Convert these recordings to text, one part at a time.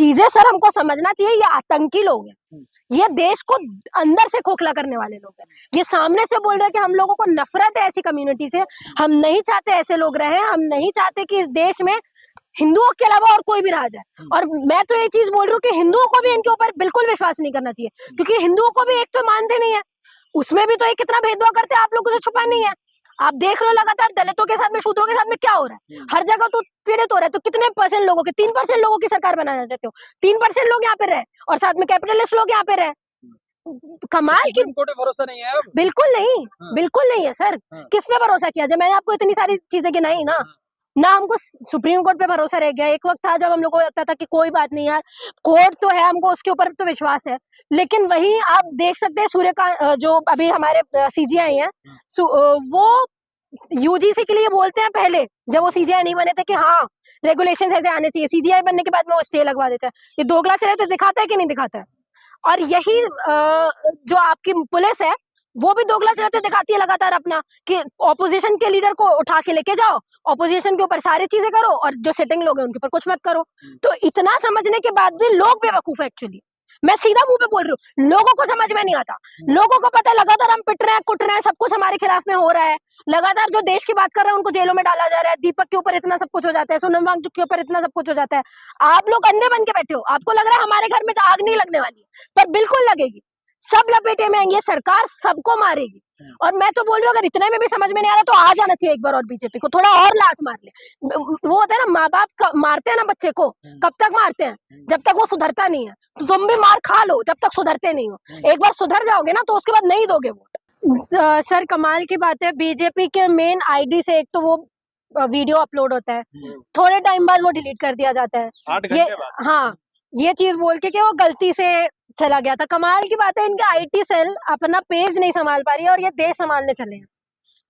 चीजें सर हमको समझना चाहिए। ये आतंकी लोग हैं, ये देश को अंदर से खोखला करने वाले लोग हैं। ये सामने से बोल रहे हैं कि हम लोगों को नफरत है ऐसी कम्युनिटी से, हम नहीं चाहते ऐसे लोग रहे, हम नहीं चाहते कि इस देश में हिंदुओं के अलावा और कोई भी राज है। और मैं तो ये चीज बोल रही हूँ कि हिंदुओं को भी इनके ऊपर बिल्कुल विश्वास नहीं करना चाहिए, क्योंकि हिंदुओं को भी एक तो मानते नहीं है, उसमें भी तो ये कितना भेदभाव करते हैं, आप लोगों से छुपा नहीं है। आप देख रहे हो लगातार दलितों के साथ में, शूद्रों के साथ में क्या हो रहा है, हर जगह तो पीड़ित हो रहा है। तो कितने परसेंट लोगों के, 3% लोगों की सरकार बनाना चाहते हो, 3% लोग यहाँ पे रहे और साथ में कैपिटलिस्ट लोग यहाँ पे रहे। कमाल की, भरोसा नहीं है अब। बिल्कुल नहीं। हाँ। बिल्कुल नहीं है सर। हाँ। किस पे भरोसा किया जाए? मैंने आपको इतनी सारी चीजें गिनाई ना। ना हमको सुप्रीम कोर्ट पे भरोसा रह गया। एक वक्त था जब हम लोग को लगता था कि कोई बात नहीं यार, कोर्ट तो है, हमको उसके ऊपर तो विश्वास है। लेकिन वही आप देख सकते हैं सूर्यकांत, जो अभी हमारे सीजीआई हैं, वो यूजीसी के लिए बोलते हैं पहले, जब वो सीजीआई नहीं बने थे, कि हाँ रेगुलेशन ऐसे आने चाहिए। सीजीआई बनने के बाद में वो स्टे लगवा देता है। ये दोगला चले तो दिखाता है कि नहीं दिखाता है? और यही जो आपकी पुलिस है, वो भी दोगला चरित्र दिखाती है लगातार अपना, कि ऑपोजिशन के लीडर को उठा के लेके जाओ, ऑपोजिशन के ऊपर सारी चीजें करो, और जो सिटिंग लोग हैं उनके ऊपर कुछ मत करो। तो इतना समझने के बाद भी लोग बेवकूफ है एक्चुअली। मैं सीधा मुंह पे बोल रही हूँ, लोगों को समझ में नहीं आता। लोगों को पता है लगातार हम पिट रहे हैं, कुट रहे हैं, सब कुछ हमारे खिलाफ में हो रहा है। लगातार जो देश की बात कर रहे हैं उनको जेलों में डाला जा रहा है। दीपक के ऊपर इतना सब कुछ हो जाता है, सोनम वांगचुक के ऊपर इतना सब कुछ हो जाता है। आप लोग अंधे बन के बैठे हो, आपको लग रहा है हमारे घर में आग नहीं लगने वाली है, पर बिल्कुल लगेगी। सब लपेटे में आएंगे, सरकार सबको मारेगी। और मैं तो बोल रही हूँ, अगर इतने में भी समझ में नहीं आ रहा तो आ जाना चाहिए एक बार और बीजेपी को, थोड़ा और लात मार ले। वो होता है ना, माँ बाप मारते हैं ना बच्चे को, कब तक मारते हैं? जब तक वो सुधरता नहीं है। तो तुम भी मार खा लो जब तक सुधरते नहीं हो। एक बार सुधर जाओगे ना तो उसके बाद नहीं दोगे वोट। सर कमाल की बात है, बीजेपी के मेन आईडी से एक तो वो वीडियो अपलोड होता है, थोड़े टाइम बाद वो डिलीट कर दिया जाता है। 8 घंटे बाद। हाँ, ये चीज बोल के कि वो गलती से चला गया था। कमाल की बात है, इनके आईटी सेल अपना पेज नहीं संभाल पा रही है और ये देश संभालने चले हैं।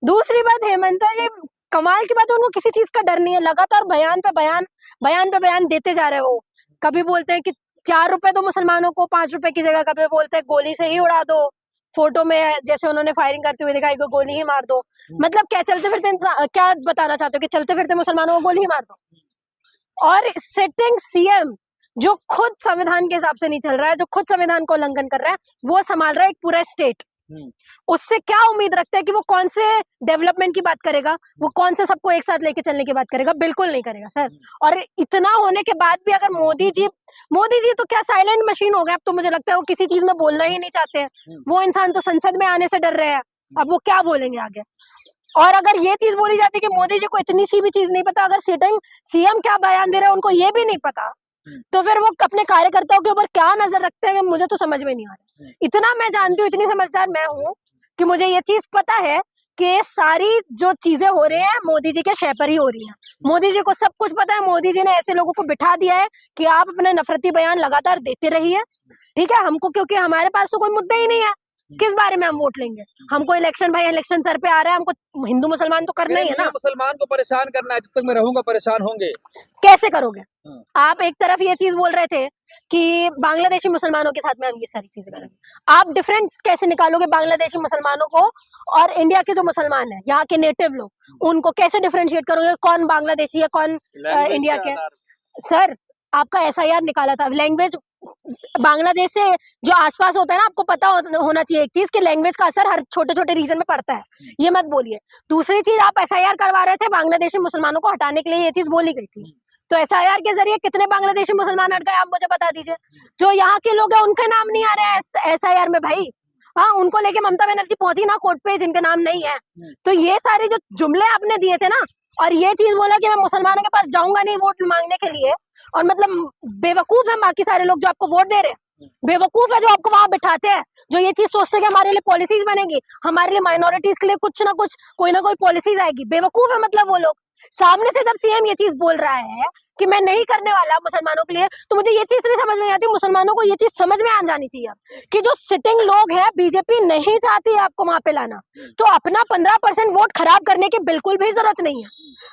दूसरी बात हेमंत, ये कमाल की बात है, उनको किसी चीज का डर नहीं है। लगातार बयान पे बयान देते जा रहे हैं। वो कभी बोलते हैं कि 4 रुपए तो मुसलमानों को 5 रुपए की जगह, कभी बोलते हैं गोली से ही उड़ा दो। फोटो में जैसे उन्होंने फायरिंग करते हुए दिखाई, गोली ही मार दो। मतलब क्या चलते फिरते क्या बताना चाहते हो, कि चलते फिरते मुसलमानों को गोली ही मार दो? और सिटिंग सीएम जो खुद संविधान के हिसाब से नहीं चल रहा है, जो खुद संविधान को उल्लंघन कर रहा है, वो संभाल रहा है एक पूरा स्टेट। उससे क्या उम्मीद रखते हैं कि वो कौन से डेवलपमेंट की बात करेगा, वो कौन से सबको एक साथ लेके चलने की बात करेगा? बिल्कुल नहीं करेगा सर। और इतना होने के बाद भी अगर मोदी जी तो क्या साइलेंट मशीन हो गए। अब तो मुझे लगता है वो किसी चीज में बोलना ही नहीं चाहते हैं। वो इंसान तो संसद में आने से डर रहे हैं, अब वो क्या बोलेंगे आगे? और अगर ये चीज बोली जाती है कि मोदी जी को इतनी सी भी चीज नहीं पता, अगर सिटिंग सीएम क्या बयान दे रहे हैं उनको ये भी नहीं पता, तो फिर वो अपने कार्यकर्ताओं के ऊपर क्या नजर रखते हैं, मुझे तो समझ में नहीं आ रहा। इतना मैं जानती हूँ, इतनी समझदार मैं हूँ कि मुझे ये चीज पता है कि सारी जो चीजें हो रही हैं मोदी जी के शय पर ही हो रही हैं। मोदी जी को सब कुछ पता है। मोदी जी ने ऐसे लोगों को बिठा दिया है कि आप अपने नफरती बयान लगातार देते रहिए, ठीक है? हमको, क्योंकि हमारे पास तो कोई मुद्दा ही नहीं है, किस बारे में हम वोट लेंगे? हमको इलेक्शन, भाई इलेक्शन सर पे आ रहा है, हमको हिंदू मुसलमान तो करना ही है ना। मुसलमान को परेशान करना है, जब तक मैं रहूंगा परेशान होंगे। कैसे करोगे? आप एक तरफ ये चीज बोल रहे थे कि बांग्लादेशी मुसलमानों के साथ में हम ये सारी चीजें करेंगे। आप डिफरेंस कैसे निकालोगे बांग्लादेशी मुसलमानों को और इंडिया के जो मुसलमान है, यहाँ के नेटिव लोग, उनको कैसे डिफरेंशिएट करोगे? कौन बांग्लादेशी है, कौन इंडिया के? सर आपका एसआईआर निकाला था, लैंग्वेज बांग्लादेश से जो आसपास होता है ना, आपको पता होना चाहिए एक चीज, कि लैंग्वेज का असर हर छोटे छोटे रीजन में पड़ता है। ये मत बोलिए। दूसरी चीज, आप एसआईआर करवा रहे थे बांग्लादेशी मुसलमानों को हटाने के लिए, ये चीज बोली गई थी। तो एसआईआर के जरिए कितने बांग्लादेशी मुसलमान हट गए, आप मुझे बता दीजिए। जो यहाँ के लोग हैं उनके नाम नहीं आ रहे हैं एसआईआर में भाई। हाँ, उनको लेके ममता बनर्जी पहुंची ना कोर्ट पे, जिनके नाम नहीं है। तो ये सारे जो जुमले आपने दिए थे ना, और ये चीज बोला कि मैं मुसलमानों के पास जाऊंगा नहीं वोट मांगने के लिए, और मतलब बेवकूफ है बाकी सारे लोग जो आपको वोट दे रहे हैं, बेवकूफ है जो आपको वहां बिठाते हैं, जो ये चीज सोचते हैं कि हमारे लिए पॉलिसीज बनेगी, हमारे लिए माइनॉरिटीज के लिए कुछ ना कुछ, कोई ना कोई पॉलिसीज आएगी। बेवकूफ है मतलब वो लोग। सामने से जब सीएम ये चीज बोल रहा है कि मैं नहीं करने वाला मुसलमानों के लिए, तो मुझे ये चीज भी समझ में नहीं आती। मुसलमानों को ये चीज समझ में आ जानी चाहिए कि जो सिटिंग लोग हैं, बीजेपी नहीं चाहती है आपको वहां पे लाना, तो अपना 15% वोट खराब करने की बिल्कुल भी जरूरत नहीं है।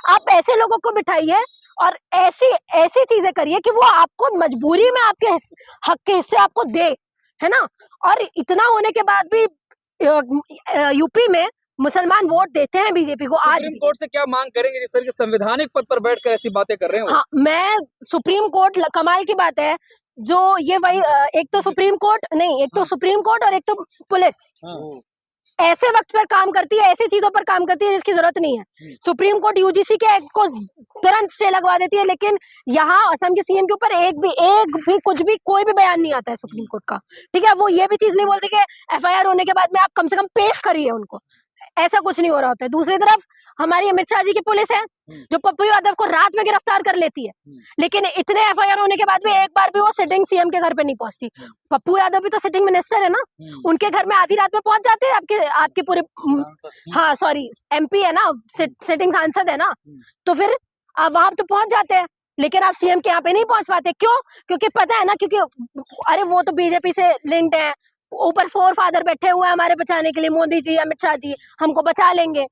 आप ऐसे लोगों को बिठाइए और ऐसी चीजें करिए कि वो आपको मजबूरी में आपके हक के हिस्से आपको दे, है ना? और इतना होने के बाद भी यूपी में मुसलमान वोट देते हैं बीजेपी को आज सुप्रीम भी। कोर्ट से क्या मांग करेंगे जिस तरह के संवैधानिक पद पर बैठकर ऐसी बातें कर रहे हैं वो? हाँ, मैं सुप्रीम कोर्ट कमाल की बात है जो ये वही एक तो सुप्रीम कोर्ट नहीं, एक तो हाँ। सुप्रीम कोर्ट और एक तो पुलिस हाँ। ऐसे वक्त पर काम करती है, ऐसी चीजों पर काम करती है जिसकी जरूरत नहीं है। सुप्रीम कोर्ट यूजीसी के एक्ट को तुरंत स्टे लगवा देती है, लेकिन यहाँ असम के सीएम के ऊपर एक भी कुछ भी कोई भी बयान नहीं आता है सुप्रीम कोर्ट का। ठीक है, वो ये भी चीज नहीं बोलती कि एफआईआर होने के बाद में आप कम से कम पेश करिए उनको, ऐसा कुछ नहीं हो रहा होता है। दूसरी तरफ हमारी अमित शाह जी की पुलिस है जो पप्पू यादव को रात में गिरफ्तार कर लेती है, लेकिन इतने एफआईआर होने के बाद भी एक बार भी वो सिटिंग सीएम के घर पे नहीं पहुंचती। पप्पू यादव भी तो सिटिंग मिनिस्टर है ना, उनके घर में आधी रात में पहुंच जाते हैं आपके पूरे हाँ सॉरी एमपी है ना, सिटिंग सांसद है ना, तो फिर आप वहां तो पहुंच जाते हैं, लेकिन आप सीएम के यहाँ पे नहीं पहुंच पाते। क्यों? क्योंकि पता है ना, क्योंकि अरे वो तो बीजेपी से लिंक्ड है, ऊपर फोर फादर बैठे हुए हैं हमारे बचाने के लिए, मोदी जी, अमित शाह जी हमको बचा लेंगे।